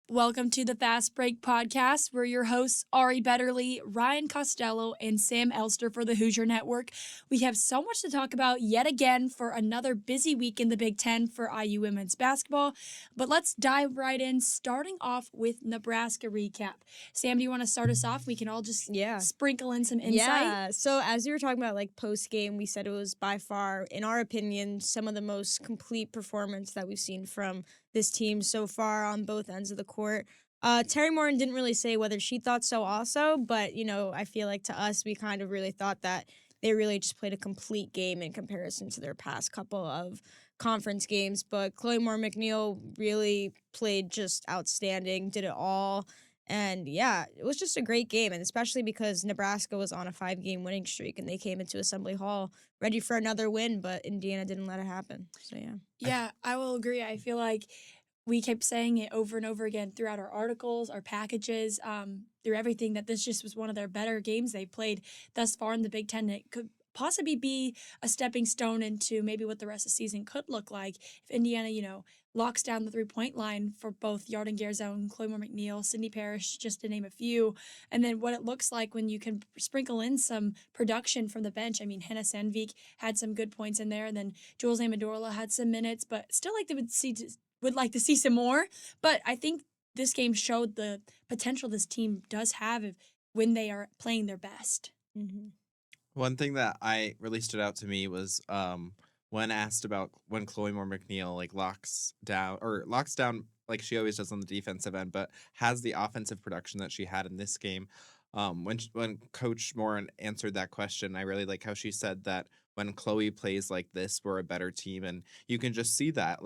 Welcome to the Fast Break Podcast. We're your hosts, Ari Betterly, Ryan Costello, and Sam Elster for the Hoosier Network. We have so much to talk about yet again for another busy week in the Big Ten for IU women's basketball. But let's dive right in, starting off with Nebraska recap. Sam, do you want to start us off? We can all just sprinkle in some insight. Yeah, so as we were talking about post-game, we said it was by far, in our opinion, some of the most complete performance that we've seen from this team so far on both ends of the court. Terry Morin didn't really say whether she thought so also, but, I feel like to us, we kind of really thought that they really just played a complete game in comparison to their past couple of conference games. But Chloe Moore-McNeil really played just outstanding, did it all. And yeah, it was just a great game, and especially because Nebraska was on a 5-game winning streak, and they came into Assembly Hall ready for another win, but Indiana didn't let it happen. So yeah. Yeah, I will agree. I feel like we kept saying it over and over again throughout our articles, our packages, through everything, that this just was one of their better games they played thus far in the Big Ten. It could possibly be a stepping stone into maybe what the rest of the season could look like if Indiana, locks down the three-point line for both Yarden Garzone, Chloe Moore McNeil, Sydney Parrish, just to name a few. And then what it looks like when you can sprinkle in some production from the bench. I mean, Hannah Sandvik had some good points in there, and then Jules Amadorla had some minutes, but still would like to see some more. But I think this game showed the potential this team does have when they are playing their best. Mm-hmm. One thing that I really stood out to me was when asked about when Chloe Moore McNeil locks down like she always does on the defensive end, but has the offensive production that she had in this game. When Coach Moore answered that question, I really like how she said that when Chloe plays like this, we're a better team, and you can just see that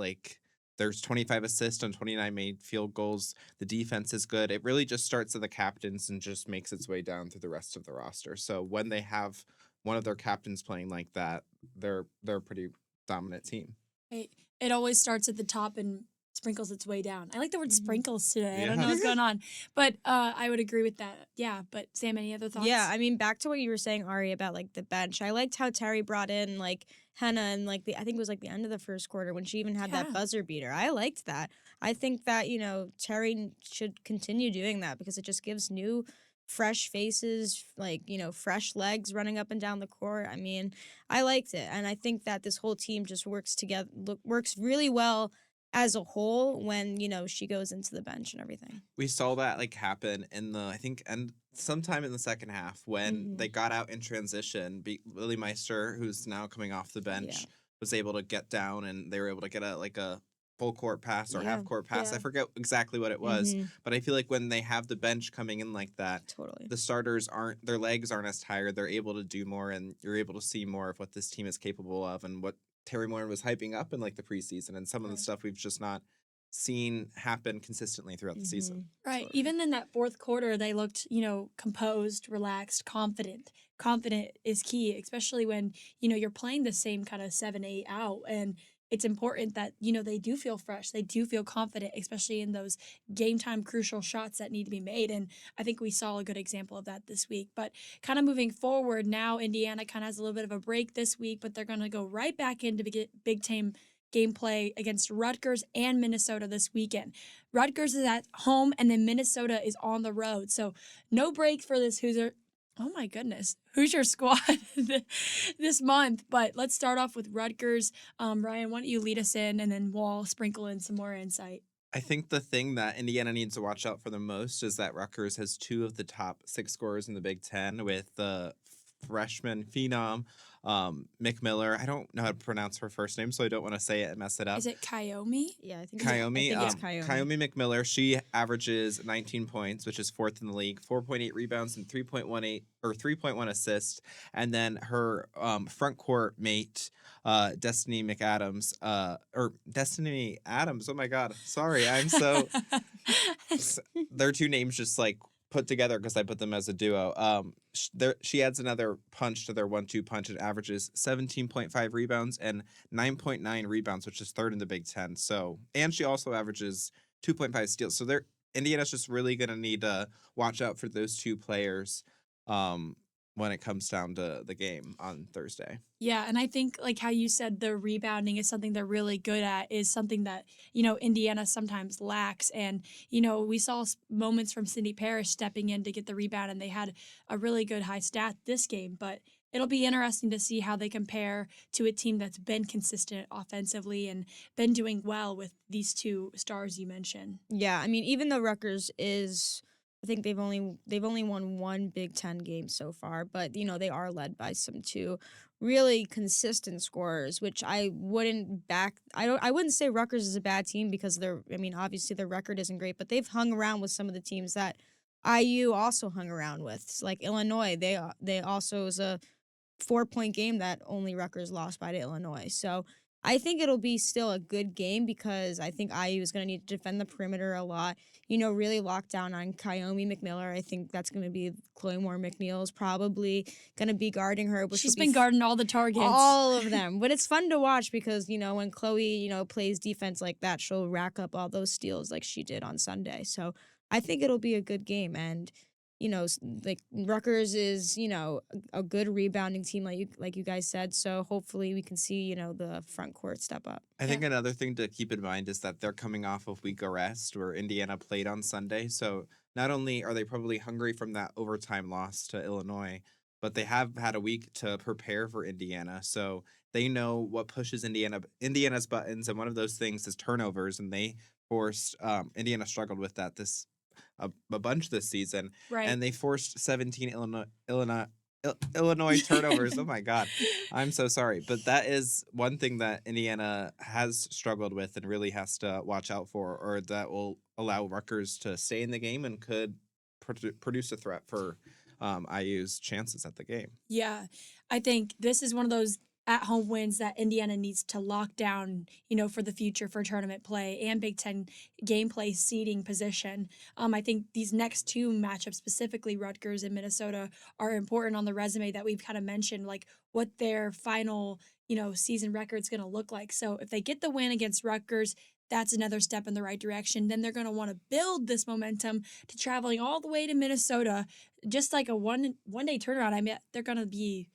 there's 25 assists on 29 made field goals. The defense is good. It really just starts at the captains and just makes its way down through the rest of the roster. So when they have one of their captains playing like that, they're a pretty dominant team. It always starts at the top and sprinkles its way down. I like the word sprinkles today. Yeah. I don't know what's going on. But I would agree with that. Yeah. But Sam, any other thoughts? Yeah, I mean, back to what you were saying, Ari, about the bench. I liked how Terry brought in Henna and I think it was the end of the first quarter when she even had that buzzer beater. I liked that. I think that, Terry should continue doing that because it just gives new fresh faces, fresh legs running up and down the court. I mean, I liked it. And I think that this whole team just works really well as a whole when, she goes into the bench and everything. We saw that happen in and sometime in the second half when they got out in transition. Lily Meister, who's now coming off the bench, was able to get down, and they were able to get a full court pass or half court pass. I forget exactly what it was, but I feel like when they have the bench coming in like that, totally, the starters their legs aren't as tired. They're able to do more, and you're able to see more of what this team is capable of and what Terry Moore was hyping up in the preseason, and some of the stuff we've just not seen happen consistently throughout the season. Right. Even in that fourth quarter, they looked, composed, relaxed, confident. Confident is key, especially when, you're playing the same kind of 7-8 out. And it's important that, they do feel fresh. They do feel confident, especially in those game time crucial shots that need to be made. And I think we saw a good example of that this week. But kind of moving forward now, Indiana kind of has a little bit of a break this week, but they're going to go right back into big time gameplay against Rutgers and Minnesota this weekend. Rutgers is at home, and then Minnesota is on the road. So no break for this Hoosier squad this month. But let's start off with Rutgers. Ryan, why don't you lead us in, and then we'll sprinkle in some more insight. I think the thing that Indiana needs to watch out for the most is that Rutgers has 2 of the top 6 scorers in the Big Ten with the freshman phenom, Mick Miller. I don't know how to pronounce her first name, so I don't want to say it and mess it up. Is it Kayomi? Yeah, I think Kayomi. it's Kayomi. Kayomi McMiller. She averages 19 points, which is 4th in the league, 4.8 rebounds and 3.1 assists. And then her front court mate, Destiny McAdams, or Destiny Adams. Oh my God, sorry, I'm so. Their 2 names just put together because I put them as a duo. She adds another punch to their 1-2 punch. It averages 17.5 rebounds and 9.9 rebounds, which is 3rd in the Big Ten. So, and she also averages 2.5 steals. So Indiana's just really going to need to watch out for those 2 players when it comes down to the game on Thursday. Yeah, and I think like how you said the rebounding is something they're really good at is something that, Indiana sometimes lacks. And, we saw moments from Cindy Parrish stepping in to get the rebound and they had a really good high stat this game, but it'll be interesting to see how they compare to a team that's been consistent offensively and been doing well with these two stars you mentioned. Yeah, I mean, even though Rutgers is, I think they've only won one Big Ten game so far, but they are led by some two really consistent scorers, which I wouldn't say Rutgers is a bad team because I mean, obviously their record isn't great, but they've hung around with some of the teams that IU also hung around with. It's like Illinois, they also was a 4-point game that only Rutgers lost by to Illinois. So I think it'll be still a good game because I think IU is going to need to defend the perimeter a lot. Really lock down on Kaomi McMiller. I think that's going to be Chloe Moore McNeil is probably going to be guarding her, which She's will be been guarding all the targets. all of them. But it's fun to watch because, when Chloe, plays defense like that, she'll rack up all those steals like she did on Sunday. So I think it'll be a good game. And, like Rutgers is, a good rebounding team, like you guys said. So hopefully we can see, the front court step up. I think another thing to keep in mind is that they're coming off of week of rest where Indiana played on Sunday. So not only are they probably hungry from that overtime loss to Illinois, but they have had a week to prepare for Indiana. So they know what pushes Indiana's buttons, and one of those things is turnovers, and they forced Indiana struggled with that a bunch this season, Right. and they forced 17 Illinois turnovers. Oh my God, I'm so sorry, but that is one thing that Indiana has struggled with and really has to watch out for, or that will allow Rutgers to stay in the game and could produce a threat for IU's chances at the game. Yeah, I think this is one of those at-home wins that Indiana needs to lock down, for the future for tournament play and Big Ten gameplay seeding position. I think these next two matchups, specifically Rutgers and Minnesota, are important on the resume that we've kind of mentioned, like what their final, season record's going to look like. So if they get the win against Rutgers, that's another step in the right direction. Then they're going to want to build this momentum to traveling all the way to Minnesota, just like a one day turnaround. I mean, they're going to be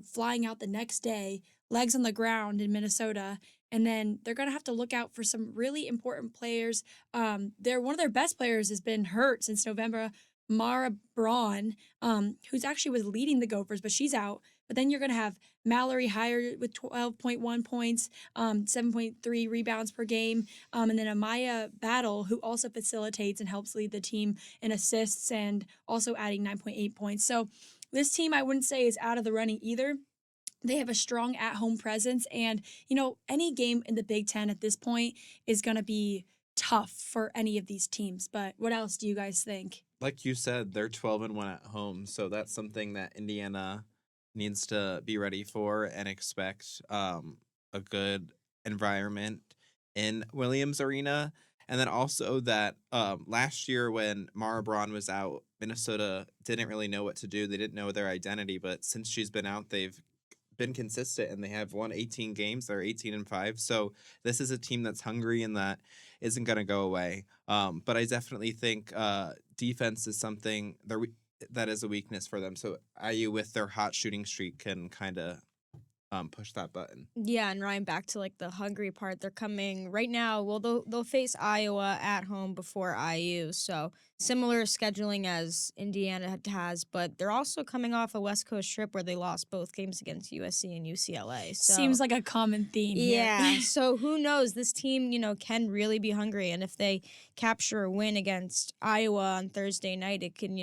flying out the next day, legs on the ground in Minnesota. And then they're going to have to look out for some really important players. One of their best players has been hurt since November, Mara Braun, who's actually was leading the Gophers, but she's out. But then you're going to have Mallory Hire with 12.1 points, 7.3 rebounds per game, and then Amaya Battle, who also facilitates and helps lead the team in assists and also adding 9.8 points. So this team, I wouldn't say, is out of the running either. They have a strong at-home presence, and, any game in the Big Ten at this point is going to be tough for any of these teams. But what else do you guys think? Like you said, they're 12-1 at home, so that's something that Indiana needs to be ready for and expect a good environment in Williams Arena. And then also that last year when Mara Braun was out, Minnesota didn't really know what to do. They didn't know their identity, but since she's been out, they've been consistent and they have won 18 games. They're 18-5. So this is a team that's hungry and that isn't going to go away. But I definitely think defense is something that is a weakness for them. So IU with their hot shooting streak can kind of push that button. Yeah, and Ryan, back to like the hungry part. They're coming right now. Well, they'll face Iowa at home before IU, so similar scheduling as Indiana has. But they're also coming off a West Coast trip where they lost both games against USC and UCLA. So Seems like a common theme. yeah. Here. So who knows? This team, can really be hungry, and if they capture a win against Iowa on Thursday night, it can,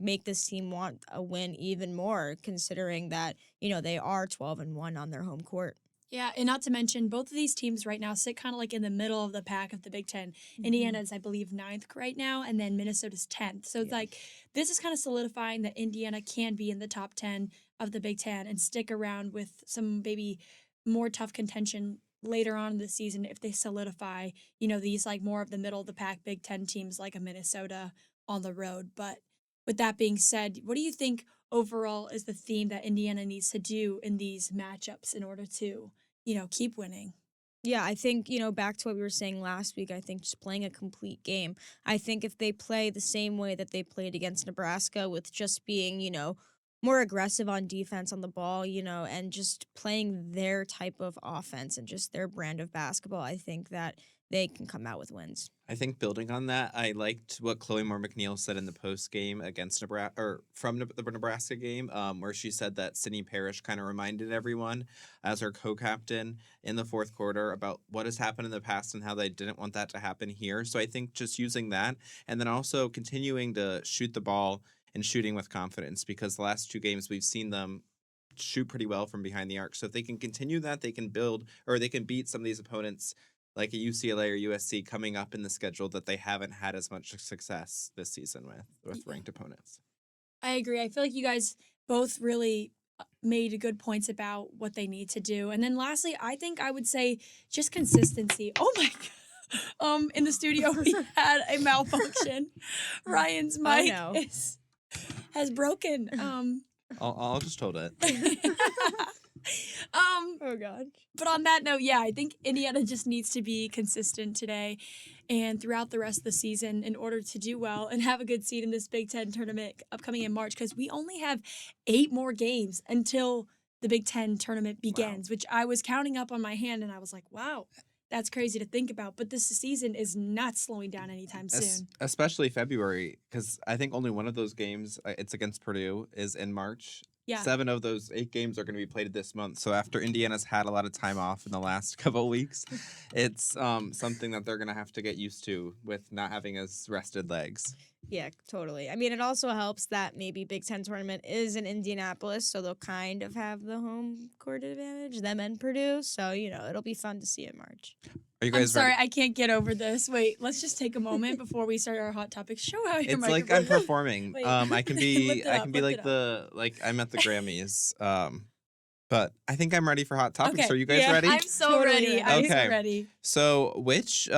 make this team want a win even more, considering that they are 12-1 on their home court. Yeah, and not to mention, both of these teams right now sit kind of like in the middle of the pack of the Big Ten. Indiana's, I believe, 9th right now, and then Minnesota's 10th. So it's like this is kind of solidifying that Indiana can be in the top 10 of the Big Ten and stick around with some maybe more tough contention later on in the season if they solidify, these like more of the middle of the pack Big Ten teams like a Minnesota on the road. But with that being said, what do you think overall is the theme that Indiana needs to do in these matchups in order to, keep winning? Yeah, I think, back to what we were saying last week, I think just playing a complete game. I think if they play the same way that they played against Nebraska with just being, more aggressive on defense on the ball, and just playing their type of offense and just their brand of basketball, I think that they can come out with wins. I think building on that, I liked what Chloe Moore McNeil said in the post game against Nebraska, or from the Nebraska game, where she said that Sydney Parrish kind of reminded everyone as her co-captain in the fourth quarter about what has happened in the past and how they didn't want that to happen here. So I think just using that, and then also continuing to shoot the ball and shooting with confidence, because the last two games we've seen them shoot pretty well from behind the arc. So if they can continue that, they can build, or they can beat some of these opponents like a UCLA or USC coming up in the schedule that they haven't had as much success this season with ranked opponents. I agree. I feel like you guys both really made good points about what they need to do. And then lastly, I think I would say just consistency. Oh my god. In the studio we had a malfunction. Ryan's mic has broken. I'll just hold it. Oh god. But on that note, yeah, I think Indiana just needs to be consistent today and throughout the rest of the season in order to do well and have a good seed in this Big Ten tournament upcoming in March, because we only have 8 more games until the Big Ten tournament begins, which I was counting up on my hand and I was like, wow, that's crazy to think about. But this season is not slowing down anytime soon. Especially February, because I think only one of those games, it's against Purdue, is in March. Yeah. 7 of those 8 games are going to be played this month. So after Indiana's had a lot of time off in the last couple of weeks, it's something that they're going to have to get used to with not having as rested legs. Yeah, totally. I mean, it also helps that maybe Big Ten tournament is in Indianapolis, so they'll kind of have the home court advantage, them and Purdue. So, it'll be fun to see in March. Are you guys I'm sorry, ready? I can't get over this. Wait, let's just take a moment before we start our hot topics. Show how your It's microphone. like I'm performing. Wait. I can be Lift it up, lift it like I'm at the Grammys. But I think I'm ready for hot topics. Okay. Are you guys Yeah, ready? I'm so Totally ready. ready. I'm Okay. so ready. So, which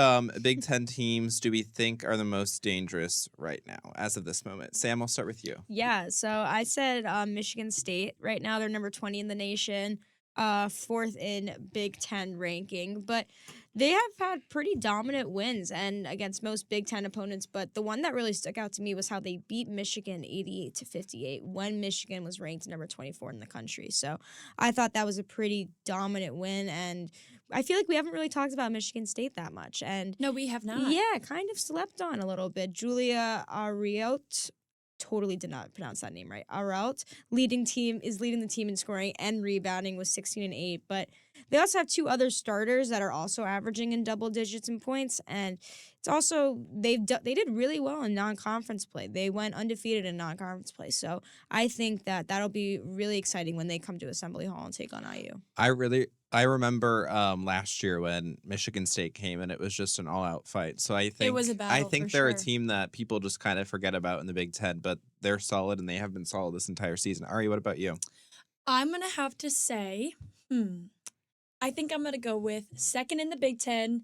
Big Ten teams do we think are the most dangerous right now, as of this moment? Sam, I'll start with you. Yeah, so I said Michigan State. Right now, they're number 20 in the nation, 4th in Big Ten ranking. But they have had pretty dominant wins and against most Big Ten opponents. But the one that really stuck out to me was how they beat Michigan 88-58 when Michigan was ranked number 24 in the country. So I thought that was a pretty dominant win. And I feel like we haven't really talked about Michigan State that much. And No, we have not. yeah, kind of slept on a little bit. Julia Ariot, totally did not pronounce that name right. Ariot leading the team in scoring and rebounding with 16 and 8. But they also have 2 other starters that are also averaging in double digits in points, and it's also they did really well in non-conference play. They went undefeated in non-conference play. So I think that'll be really exciting when they come to Assembly Hall and take on IU. I remember last year when Michigan State came and it was just an all-out fight. So I think was a battle, I think for they're a sure. team that people just kind of forget about in the Big Ten, but they're solid and they have been solid this entire season. Ari, what about you? I'm going to have to say, I think I'm going to go with second in the Big Ten,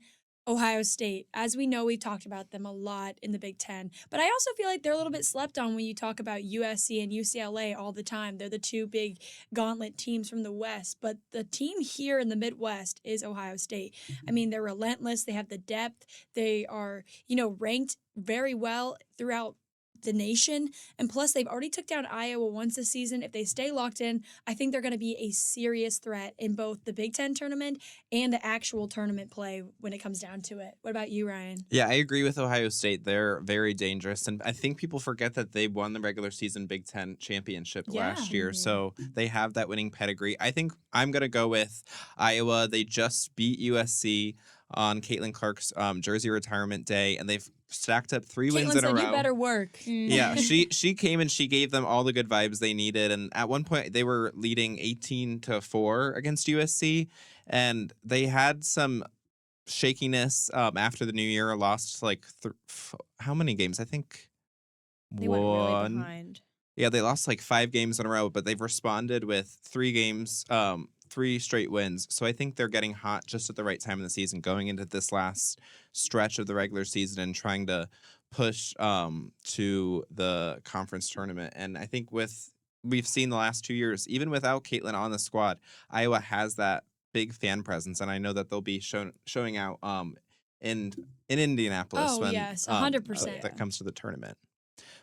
Ohio State. As we know, we've talked about them a lot in the Big Ten. But I also feel like they're a little bit slept on when you talk about USC and UCLA all the time. They're the 2 big gauntlet teams from the West. But the team here in the Midwest is Ohio State. I mean, they're relentless. They have the depth. They are, ranked very well throughout the nation, and plus they've already took down Iowa once this season. If they stay locked in, I think they're going to be a serious threat in both the Big Ten tournament and the actual tournament play when it comes down to it. What about you, Ryan? Yeah, I agree with Ohio State. They're very dangerous, and I think people forget that they won the regular season Big Ten championship last year, so they have that winning pedigree. I think I'm going to go with Iowa. They just beat USC on Caitlin Clark's jersey retirement day, and they've stacked up 3 wins Caitlin in a said, row. "You better work." Yeah, she came and she gave them all the good vibes they needed, and at one point they were leading 18-4 against USC, and they had some shakiness after the new year. Lost like how many games? I think They went really behind. Yeah, they lost like 5 games in a row, but they've responded with 3 games, 3 straight wins. So I think they're getting hot just at the right time in the season, going into this last stretch of the regular season and trying to push to the conference tournament. And I think we've seen the last 2 years, even without Caitlin on the squad, Iowa has that big fan presence, and I know that they'll be showing out in Indianapolis Oh, when yes, 100%. that comes to the tournament.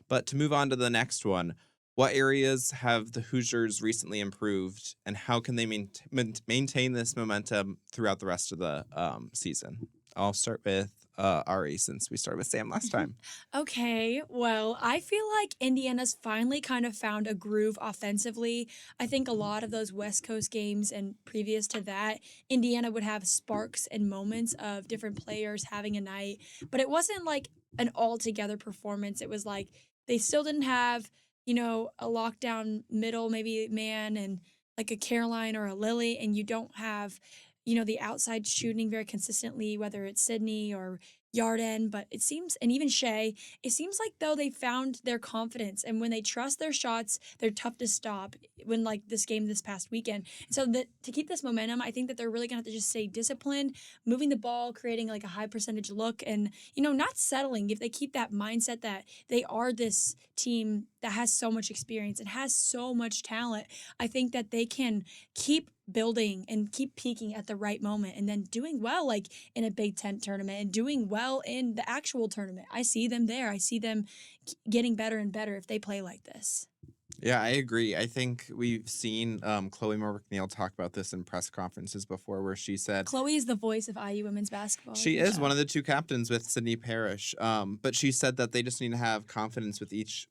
But to move on to the next one, what areas have the Hoosiers recently improved, and how can they maintain this momentum throughout the rest of the season? I'll start with Ari since we started with Sam last time. Okay, well, I feel like Indiana's finally kind of found a groove offensively. I think a lot of those West Coast games and previous to that, Indiana would have sparks and moments of different players having a night, but it wasn't like an all together performance. It was like they still didn't have, a lockdown middle, maybe man, and like a Caroline or a Lily, and you don't have, the outside shooting very consistently, whether it's Sydney or Yarden, but it seems, and even Shea, it seems like though they found their confidence, and when they trust their shots, they're tough to stop. When like this game this past weekend, so that to keep this momentum, I think that they're really gonna have to just stay disciplined, moving the ball, creating like a high percentage look, and not settling. If they keep that mindset that they are this team that has so much experience and has so much talent, I think that they can keep building and keep peaking at the right moment and then doing well like in a Big Ten tournament and doing well in the actual tournament. I see them there. I see them getting better and better if they play like this. Yeah, I agree. I think we've seen Chloe Moore McNeil talk about this in press conferences before, where she said Chloe is the voice of IU women's basketball. she is one of the two captains with Sydney Parrish. But she said that they just need to have confidence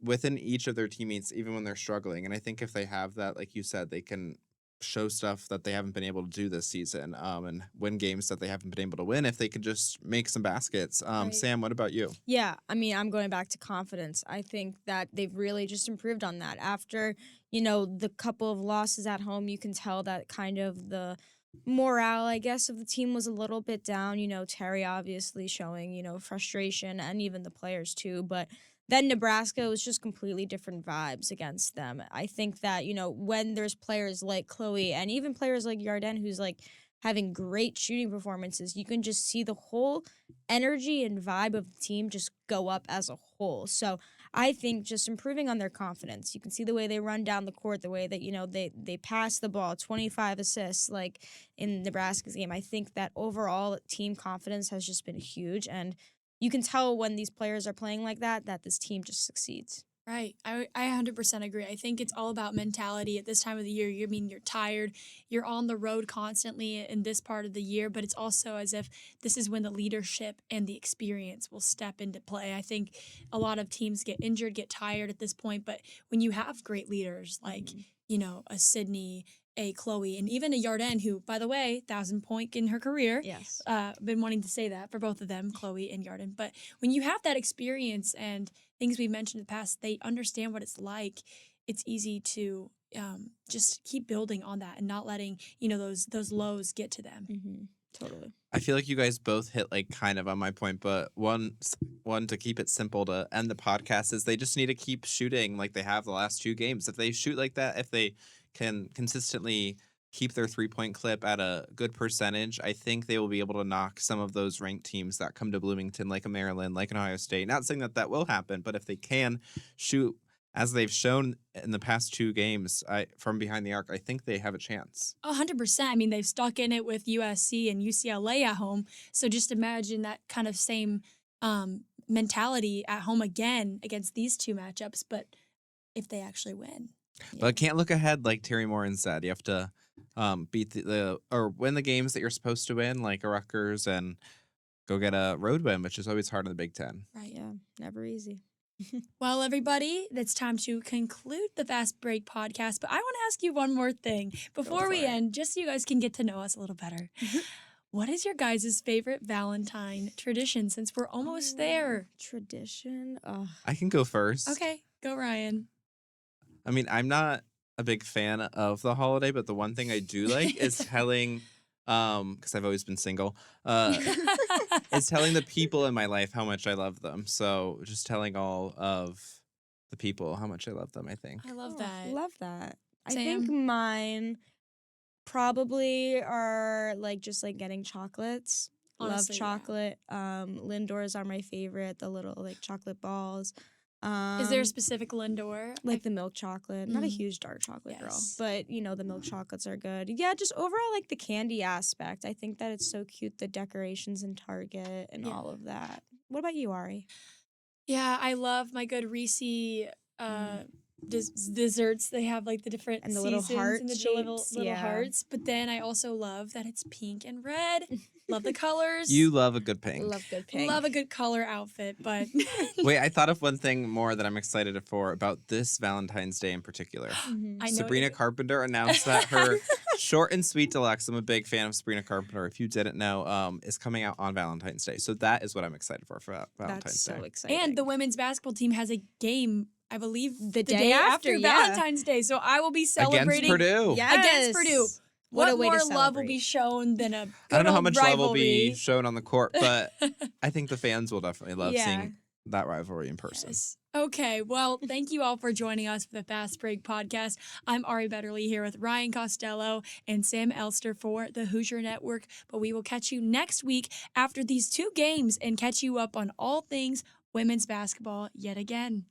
within each of their teammates, even when they're struggling. And I think if they have that, like you said, they can show stuff that they haven't been able to do this season, and win games that they haven't been able to win if they could just make some baskets. Right. Sam, what about you? Yeah, I mean, I'm going back to confidence. I think that they've really just improved on that. After, the couple of losses at home, you can tell that kind of the morale, I guess, of the team was a little bit down. Terry obviously showing, frustration, and even the players too. But then Nebraska was just completely different vibes against them. I think that, when there's players like Chloe and even players like Yarden, who's like having great shooting performances, you can just see the whole energy and vibe of the team just go up as a whole. So I think just improving on their confidence. You can see the way they run down the court, the way that, they pass the ball, 25 assists like in Nebraska's game. I think that overall team confidence has just been huge, and you can tell when these players are playing like that this team just succeeds. Right. I 100% agree. I think it's all about mentality at this time of the year. You're tired. You're on the road constantly in this part of the year, but it's also as if this is when the leadership and the experience will step into play. I think a lot of teams get injured, get tired at this point, but when you have great leaders like, a Sydney, a Chloe, and even a Yarden, who, by the way, 1,000-point in her career. Yes. Been wanting to say that for both of them, Chloe and Yarden. But when you have that experience and things we've mentioned in the past, they understand what it's like. It's easy to just keep building on that and not letting those lows get to them. Mm-hmm. Totally. I feel like you guys both hit like kind of on my point, but one to keep it simple to end the podcast is they just need to keep shooting like they have the last two games. If they shoot like that, if they can consistently keep their 3-point clip at a good percentage, I think they will be able to knock some of those ranked teams that come to Bloomington, like a Maryland, like an Ohio State. Not saying that will happen, but if they can shoot as they've shown in the past two games from behind the arc, I think they have a chance. 100%. I mean, they've stuck in it with USC and UCLA at home. So just imagine that kind of same mentality at home again against these two matchups, but if they actually win. But can't look ahead like Terry Morin said. You have to beat or win the games that you're supposed to win, like a Rutgers, and go get a road win, which is always hard in the Big Ten. Right. Yeah, never easy. Well, everybody, it's time to conclude the Fast Break podcast. But I want to ask you one more thing before we end, just so you guys can get to know us a little better. What is your guys' favorite Valentine tradition since we're almost there? Tradition? I can go first. Okay, go Ryan. I mean, I'm not a big fan of the holiday, but the one thing I do like is telling, because I've always been single, is telling the people in my life how much I love them. So just telling all of the people how much I love them, I think. I love that. Love that. Sam? I think mine probably are just getting chocolates. Honestly, love chocolate. Lindors are my favorite, the little chocolate balls. Is there a specific Lindor? Like the milk chocolate? Not a huge dark chocolate girl, but the milk chocolates are good. Yeah, just overall the candy aspect. I think that it's so cute, the decorations in Target and all of that. What about you, Ari? Yeah, I love my good Reese desserts. They have like the different And the little seasons heart and the shapes, little yeah. hearts. But then I also love that it's pink and red. Love the colors. You love a good pink. Love good pink. Love a good color outfit, but Wait, I thought of one thing more that I'm excited for about this Valentine's Day in particular. Mhm. I know Sabrina it- Carpenter announced that her short and sweet deluxe, I'm a big fan of Sabrina Carpenter, if you didn't know, is coming out on Valentine's Day. So that is what I'm excited for Valentine's That's Day. so exciting. And the women's basketball team has a game, I believe, The day day after after, yeah. Valentine's Day. So I will be celebrating Against Purdue. against Purdue. What a What way to more love will celebrate. be shown than a good I don't know how old much rivalry. love will be shown on the court, but I think the fans will definitely love Yeah. seeing that rivalry in person. Yes. Okay, well, thank you all for joining us for the Fast Break podcast. I'm Ari Betterly here with Ryan Costello and Sam Elster for the Hoosier Network, but we will catch you next week after these 2 games and catch you up on all things women's basketball yet again.